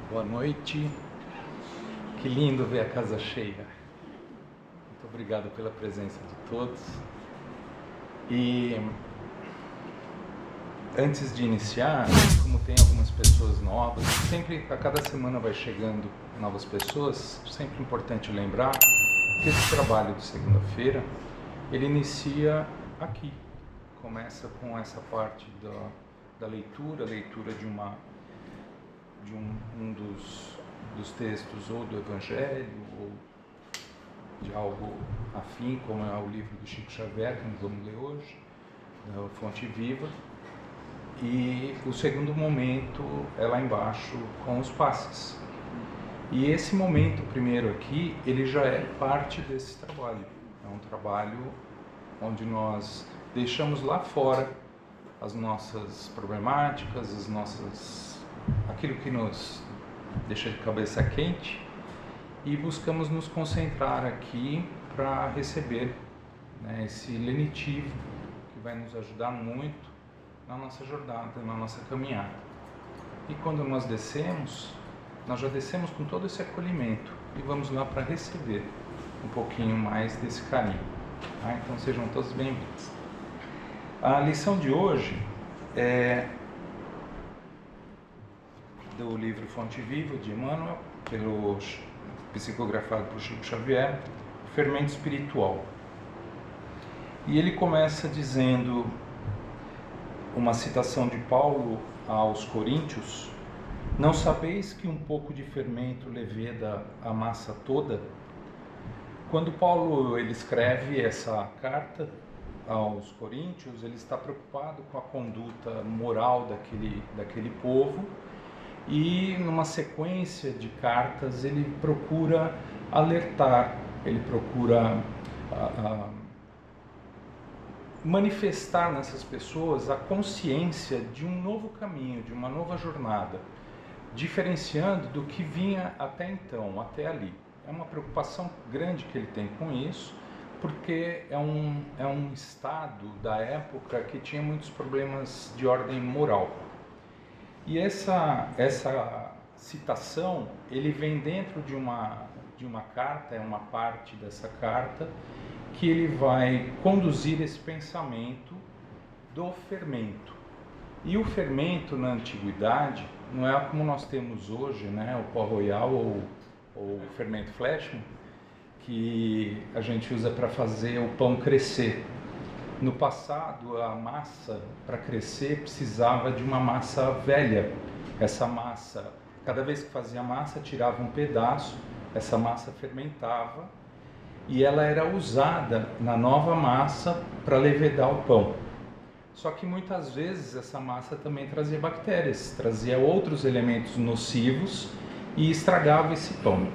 Boa noite. Que lindo ver a casa cheia. Muito obrigado pela presença de todos. E antes de iniciar, como tem algumas pessoas novas, sempre a cada semana vai chegando novas pessoas, sempre importante lembrar que esse trabalho de segunda-feira, ele inicia aqui. Começa com essa parte da leitura de um dos textos ou do Evangelho ou de algo afim, como é o livro do Chico Xavier, que nós vamos ler hoje, da Fonte Viva. E o segundo momento é lá embaixo com os passes. E esse momento primeiro aqui, ele já é parte desse trabalho. É um trabalho onde nós deixamos lá fora as nossas problemáticas, aquilo que nos deixa de cabeça quente, e buscamos nos concentrar aqui para receber, né, esse lenitivo que vai nos ajudar muito na nossa jornada, na nossa caminhada. E quando nós descemos, nós já descemos com todo esse acolhimento e vamos lá para receber um pouquinho mais desse carinho. Tá? Então sejam todos bem-vindos. A lição de hoje é do livro Fonte Viva, de Emmanuel, psicografado por Chico Xavier, Fermento Espiritual. E ele começa dizendo uma citação de Paulo aos Coríntios: não sabeis que um pouco de fermento leveda a massa toda? Quando Paulo ele escreve essa carta aos Coríntios, ele está preocupado com a conduta moral daquele povo, e numa sequência de cartas ele procura alertar, ele procura manifestar nessas pessoas a consciência de um novo caminho, de uma nova jornada, diferenciando do que vinha até então, até ali. É uma preocupação grande que ele tem com isso, porque é um estado da época que tinha muitos problemas de ordem moral. E essa citação, ele vem dentro de uma carta, é uma parte dessa carta, que ele vai conduzir esse pensamento do fermento. E o fermento na antiguidade não é como nós temos hoje, né, o pó royal ou o fermento Fleischmann, que a gente usa para fazer o pão crescer. No passado, a massa, para crescer, precisava de uma massa velha. Essa massa, cada vez que fazia massa, tirava um pedaço, essa massa fermentava e ela era usada na nova massa para levedar o pão. Só que muitas vezes essa massa também trazia bactérias, trazia outros elementos nocivos e estragava esse pão.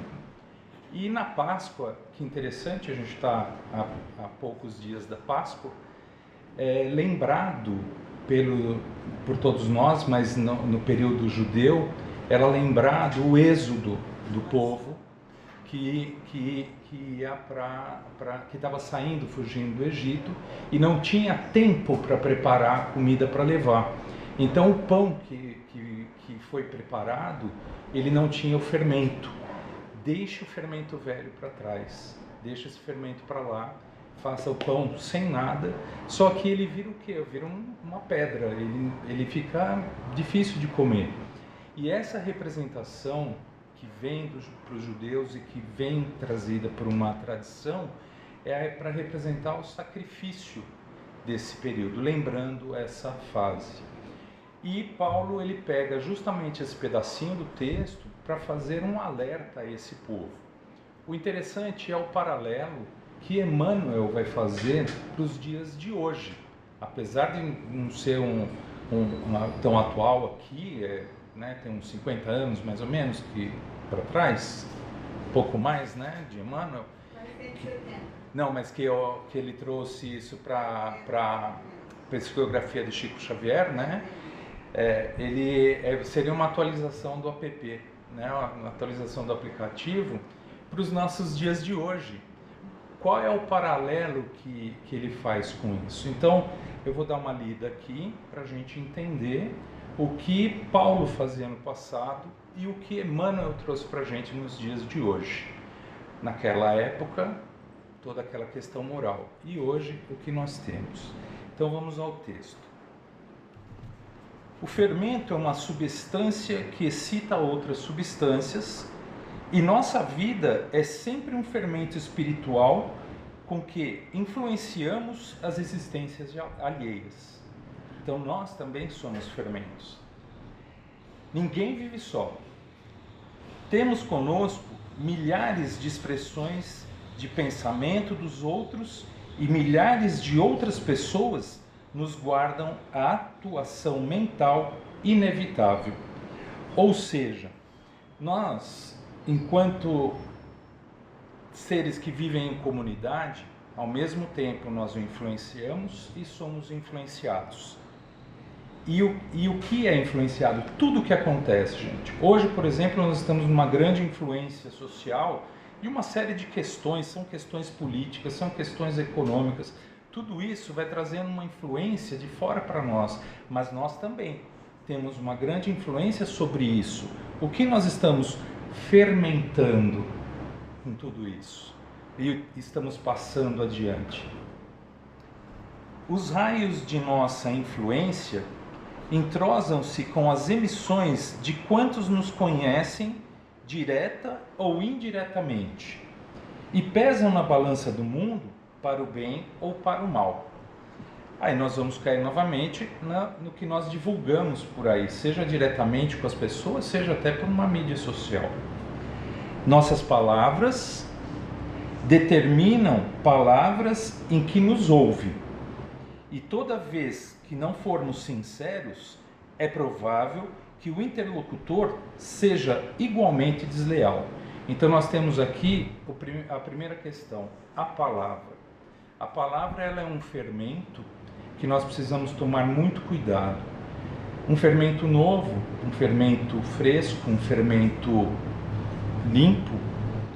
E na Páscoa, que interessante, a gente está há poucos dias da Páscoa, lembrado por todos nós, mas no período judeu, era lembrado o êxodo do povo que ia que estava saindo, fugindo do Egito, e não tinha tempo para preparar a comida para levar. Então o pão que foi preparado, ele não tinha o fermento. Deixe o fermento velho para trás, deixa esse fermento para lá, faça o pão sem nada, só que ele vira o quê? Vira uma pedra, ele fica difícil de comer. E essa representação que vem para os judeus e que vem trazida por uma tradição é para representar o sacrifício desse período, lembrando essa fase. E Paulo ele pega justamente esse pedacinho do texto para fazer um alerta a esse povo. O interessante é o paralelo que Emmanuel vai fazer para os dias de hoje. Apesar de não ser tão atual aqui, né, tem uns 50 anos mais ou menos para trás, pouco mais, né, de Emmanuel. Não, mas que ele trouxe isso para a psicografia de Chico Xavier, né? Seria uma atualização do app, né, uma atualização do aplicativo para os nossos dias de hoje. Qual é o paralelo que ele faz com isso? Então, eu vou dar uma lida aqui para a gente entender o que Paulo fazia no passado e o que Emmanuel trouxe para a gente nos dias de hoje. Naquela época, toda aquela questão moral. E hoje, o que nós temos? Então vamos ao texto. O fermento é uma substância que excita outras substâncias, e nossa vida é sempre um fermento espiritual com que influenciamos as existências alheias. Então nós também somos fermentos. Ninguém vive só. Temos conosco milhares de expressões de pensamento dos outros, e milhares de outras pessoas nos guardam a atuação mental inevitável. Ou seja, nós, enquanto seres que vivem em comunidade, ao mesmo tempo nós o influenciamos e somos influenciados. E o que é influenciado? Tudo o que acontece, gente. Hoje, por exemplo, nós estamos numa grande influência social de uma série de questões, são questões políticas, são questões econômicas. Tudo isso vai trazendo uma influência de fora para nós, mas nós também temos uma grande influência sobre isso. O que nós estamos fermentando com tudo isso e estamos passando adiante? Os raios de nossa influência entrosam-se com as emissões de quantos nos conhecem, direta ou indiretamente, e pesam na balança do mundo para o bem ou para o mal. Aí nós vamos cair novamente no que nós divulgamos por aí, seja diretamente com as pessoas, seja até por uma mídia social. Nossas palavras determinam palavras em que nos ouve. E toda vez que não formos sinceros, é provável que o interlocutor seja igualmente desleal. Então nós temos aqui a primeira questão, a palavra. A palavra, ela é um fermento que nós precisamos tomar muito cuidado. Um fermento novo, um fermento fresco, um fermento limpo,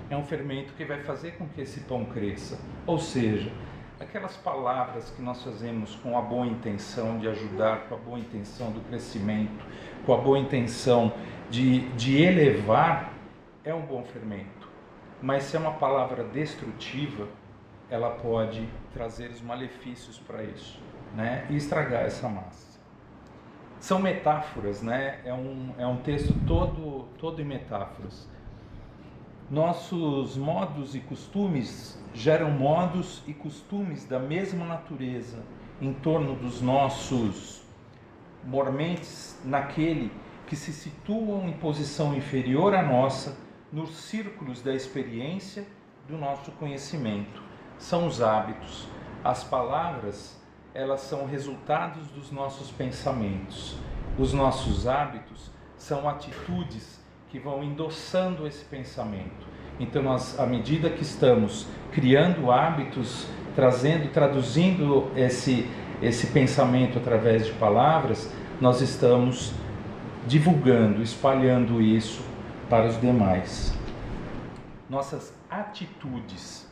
é um fermento que vai fazer com que esse pão cresça. Ou seja, aquelas palavras que nós fazemos com a boa intenção de ajudar, com a boa intenção do crescimento, com a boa intenção de elevar, é um bom fermento. Mas se é uma palavra destrutiva, ela pode trazer os malefícios para isso, né? E estragar essa massa. São metáforas, né? É um texto todo em metáforas. Nossos modos e costumes geram modos e costumes da mesma natureza em torno dos nossos mormentes, naquele que se situam em posição inferior à nossa, nos círculos da experiência do nosso conhecimento. São os hábitos. As palavras, elas são resultados dos nossos pensamentos. Os nossos hábitos são atitudes que vão endossando esse pensamento. Então nós, à medida que estamos criando hábitos, traduzindo esse pensamento através de palavras, nós estamos divulgando, espalhando isso para os demais. Nossas atitudes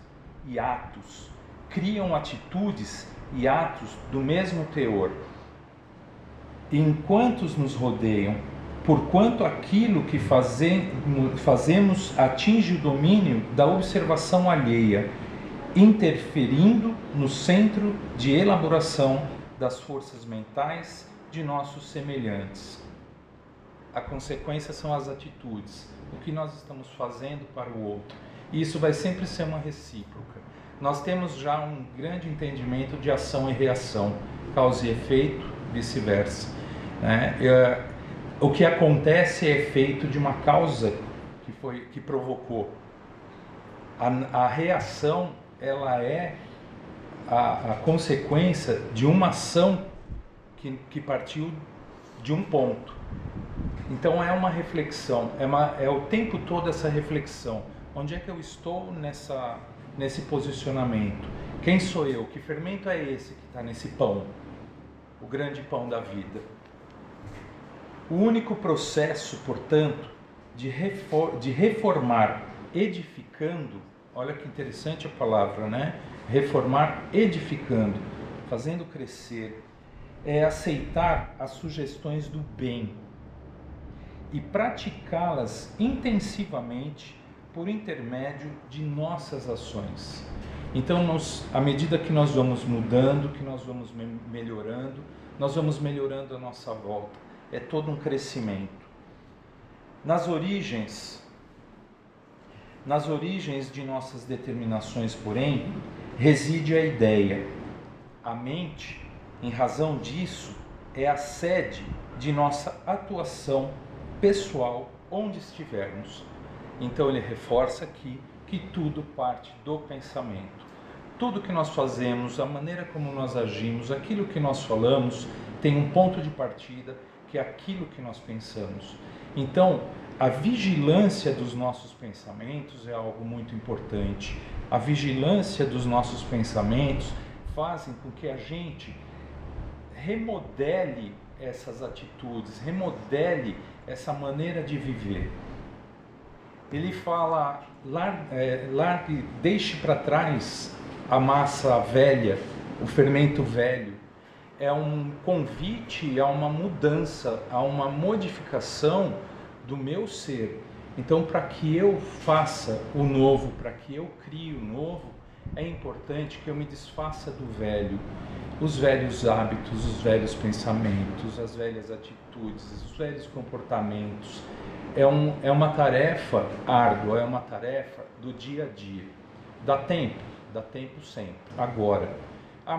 e atos criam atitudes e atos do mesmo teor. E enquanto nos rodeiam, porquanto aquilo que fazemos atinge o domínio da observação alheia, interferindo no centro de elaboração das forças mentais de nossos semelhantes. A consequência são as atitudes, o que nós estamos fazendo para o outro. E isso vai sempre ser uma recíproca. Nós temos já um grande entendimento de ação e reação, causa e efeito, vice-versa, né? O que acontece é efeito de uma causa que provocou. A reação, ela é a consequência de uma ação que partiu de um ponto. Então é uma reflexão, é o tempo todo essa reflexão. Onde é que eu estou nesse posicionamento? Quem sou eu? Que fermento é esse que está nesse pão? O grande pão da vida. O único processo, portanto, de reformar edificando, olha que interessante a palavra, né? Reformar edificando, fazendo crescer, é aceitar as sugestões do bem e praticá-las intensivamente por intermédio de nossas ações. Então, à medida que nós vamos mudando, que nós vamos melhorando, nós vamos melhorando a nossa volta. É todo um crescimento. Nas origens de nossas determinações, porém, reside a ideia. A mente, em razão disso, é a sede de nossa atuação pessoal onde estivermos. Então ele reforça aqui que tudo parte do pensamento. Tudo que nós fazemos, a maneira como nós agimos, aquilo que nós falamos, tem um ponto de partida que é aquilo que nós pensamos. Então, a vigilância dos nossos pensamentos é algo muito importante. A vigilância dos nossos pensamentos fazem com que a gente remodele essas atitudes, remodele essa maneira de viver. Ele fala, deixe para trás a massa velha, o fermento velho. É um convite a uma mudança, a uma modificação do meu ser. Então, para que eu faça o novo, para que eu crie o novo, é importante que eu me desfaça do velho. Os velhos hábitos, os velhos pensamentos, as velhas atitudes, os velhos comportamentos. É uma tarefa árdua, é uma tarefa do dia a dia. Dá tempo sempre. Agora,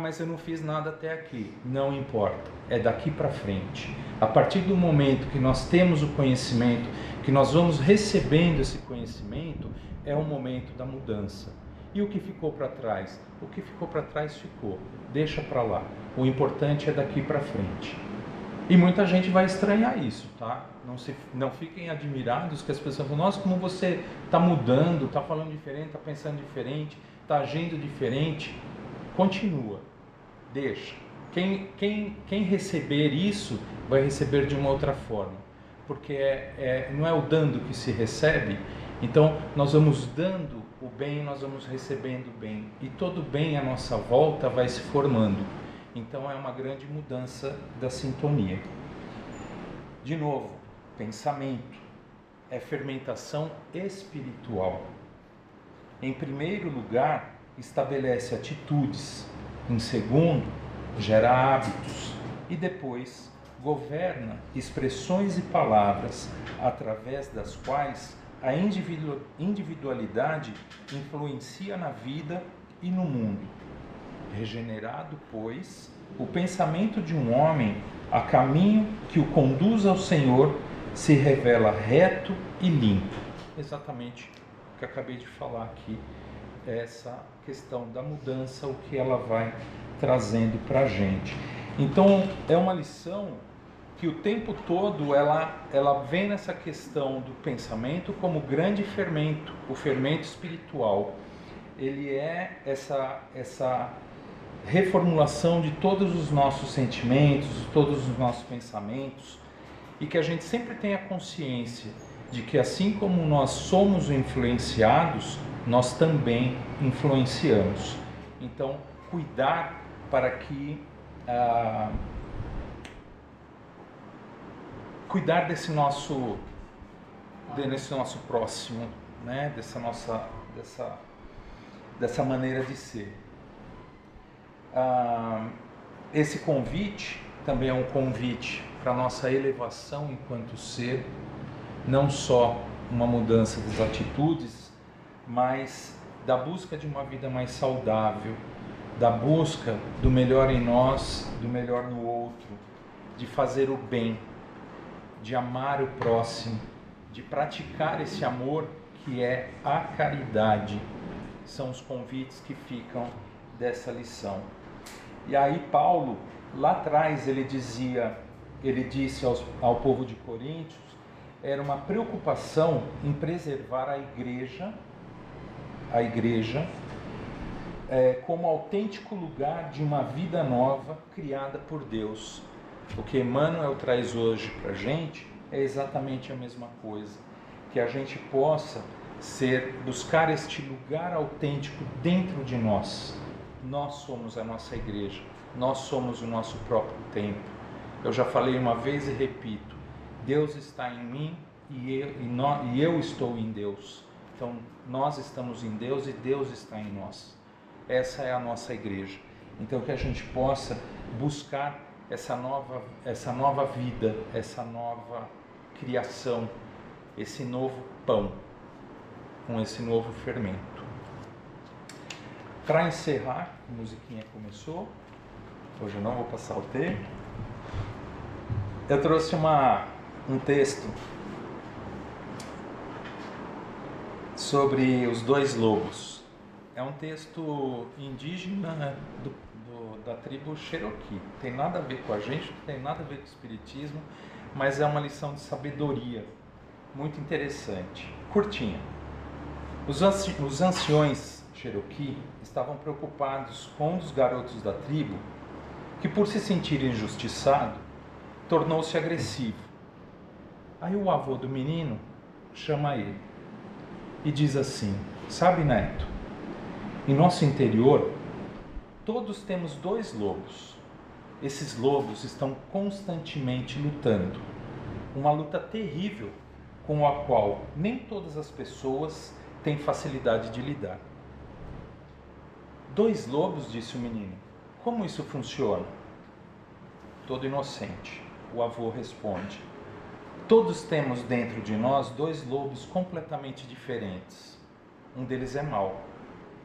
mas eu não fiz nada até aqui. Não importa, é daqui para frente. A partir do momento que nós temos o conhecimento, que nós vamos recebendo esse conhecimento, é o momento da mudança. E o que ficou para trás? O que ficou para trás ficou. Deixa para lá. O importante é daqui para frente. E muita gente vai estranhar isso, tá? Não fiquem admirados que as pessoas falam, nossa, como você está mudando, está falando diferente, está pensando diferente, está agindo diferente. Continua, deixa. Quem receber isso vai receber de uma outra forma, porque não é o dando que se recebe. Então nós vamos dando o bem, nós vamos recebendo o bem, e todo bem à nossa volta vai se formando. Então é uma grande mudança da sintonia. De novo, pensamento é fermentação espiritual. Em primeiro lugar, estabelece atitudes. Em segundo, gera hábitos. E depois, governa expressões e palavras através das quais a individualidade influencia na vida e no mundo. Regenerado, pois, o pensamento de um homem a caminho que o conduz ao Senhor se revela reto e limpo. Exatamente o que acabei de falar aqui, essa questão da mudança, o que ela vai trazendo para a gente. Então, é uma lição que o tempo todo ela vem nessa questão do pensamento como grande fermento, o fermento espiritual. Ele é essa reformulação de todos os nossos sentimentos, de todos os nossos pensamentos, e que a gente sempre tenha consciência de que assim como nós somos influenciados, nós também influenciamos. Então, cuidar para que cuidar desse nosso próximo, né? Dessa maneira de ser. Esse convite também é um convite para a nossa elevação enquanto ser, não só uma mudança das atitudes, mas da busca de uma vida mais saudável, da busca do melhor em nós, do melhor no outro, de fazer o bem, de amar o próximo, de praticar esse amor que é a caridade. São os convites que ficam dessa lição. E aí Paulo, lá atrás, ele disse ao povo de Coríntios, era uma preocupação em preservar a igreja como autêntico lugar de uma vida nova criada por Deus. O que Emmanuel traz hoje para a gente é exatamente a mesma coisa, que a gente possa buscar este lugar autêntico dentro de nós. Nós somos a nossa igreja, Nós somos o nosso próprio templo. Eu já falei uma vez e repito, Deus está em mim e eu estou em Deus. Então, nós estamos em Deus e Deus está em nós. Essa é a nossa igreja. Então, que a gente possa buscar essa nova vida, essa nova criação, esse novo pão, com esse novo fermento. Para encerrar, a musiquinha começou, hoje eu não vou passar o tempo. Eu trouxe um texto sobre os dois lobos. É um texto indígena da tribo Cherokee. Tem nada a ver com a gente, não tem nada a ver com o espiritismo, mas é uma lição de sabedoria muito interessante, curtinha. Os anciões Cherokee estavam preocupados com um dos garotos da tribo que, por se sentir injustiçado, tornou-se agressivo. Aí o avô do menino chama ele e diz assim: sabe, neto, em nosso interior todos temos dois lobos. Esses lobos estão constantemente lutando, uma luta terrível com a qual nem todas as pessoas têm facilidade de lidar. Dois lobos, disse o menino. Como isso funciona? Todo inocente, o avô responde. Todos temos dentro de nós dois lobos completamente diferentes. Um deles é mau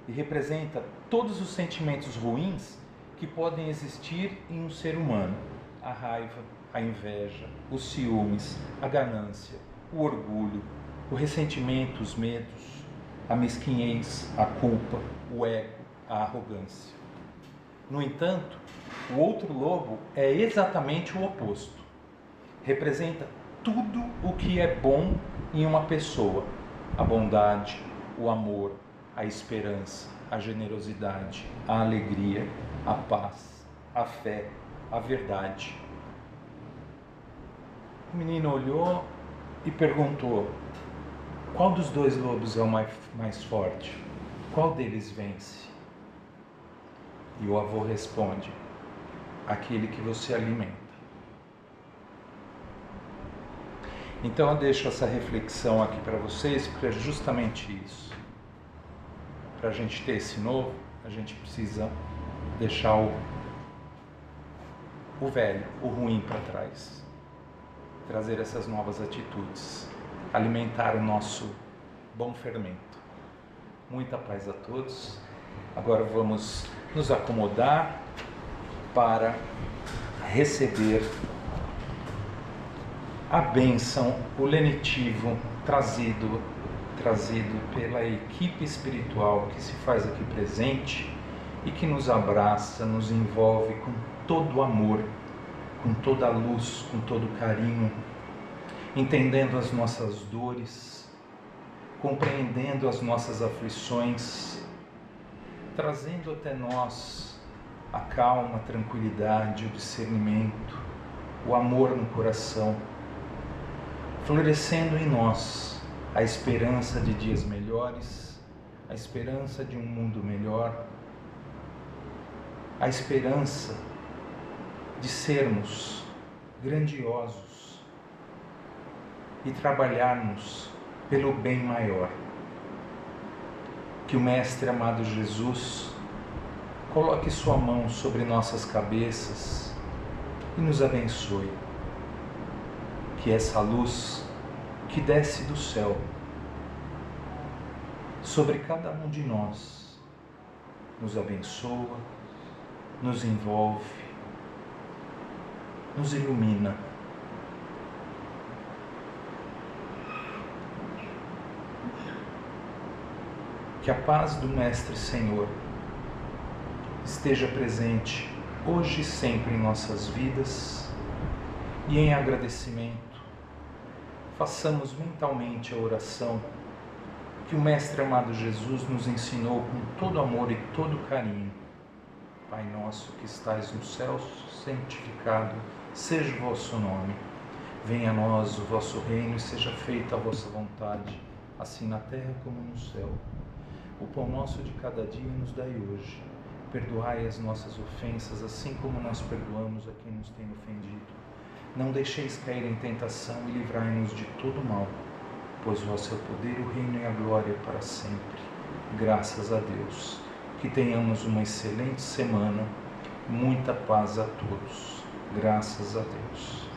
e representa todos os sentimentos ruins que podem existir em um ser humano. A raiva, a inveja, os ciúmes, a ganância, o orgulho, o ressentimento, os medos, a mesquinhez, a culpa, o ego, a arrogância. No entanto, o outro lobo é exatamente o oposto. Representa tudo o que é bom em uma pessoa: a bondade, o amor, a esperança, a generosidade, a alegria, a paz, a fé, a verdade. O menino olhou e perguntou: qual dos dois lobos é o mais forte? Qual deles vence? E o avô responde: aquele que você alimenta. Então eu deixo essa reflexão aqui para vocês, porque é justamente isso. Para a gente ter esse novo, a gente precisa deixar o velho, o ruim para trás. Trazer essas novas atitudes. Alimentar o nosso bom fermento. Muita paz a todos. Agora vamos nos acomodar para receber a bênção, o lenitivo trazido pela equipe espiritual que se faz aqui presente e que nos abraça, nos envolve com todo o amor, com toda a luz, com todo o carinho, entendendo as nossas dores, compreendendo as nossas aflições, trazendo até nós a calma, a tranquilidade, o discernimento, o amor no coração, florescendo em nós a esperança de dias melhores, a esperança de um mundo melhor, a esperança de sermos grandiosos e trabalharmos pelo bem maior. Que o Mestre amado Jesus coloque sua mão sobre nossas cabeças e nos abençoe. Que essa luz que desce do céu sobre cada um de nós nos abençoa, nos envolve, nos ilumina. Que a paz do Mestre Senhor esteja presente hoje e sempre em nossas vidas, e em agradecimento façamos mentalmente a oração que o Mestre amado Jesus nos ensinou com todo amor e todo carinho. Pai nosso que estais no céu, santificado seja o vosso nome. Venha a nós o vosso reino e seja feita a vossa vontade, assim na terra como no céu. O pão nosso de cada dia nos dai hoje. perdoai as nossas ofensas, assim como nós perdoamos a quem nos tem ofendido. Não deixeis cair em tentação e livrai-nos de todo mal, pois vosso é o poder, o reino e a glória para sempre. Graças a Deus. Que tenhamos uma excelente semana. Muita paz a todos. Graças a Deus.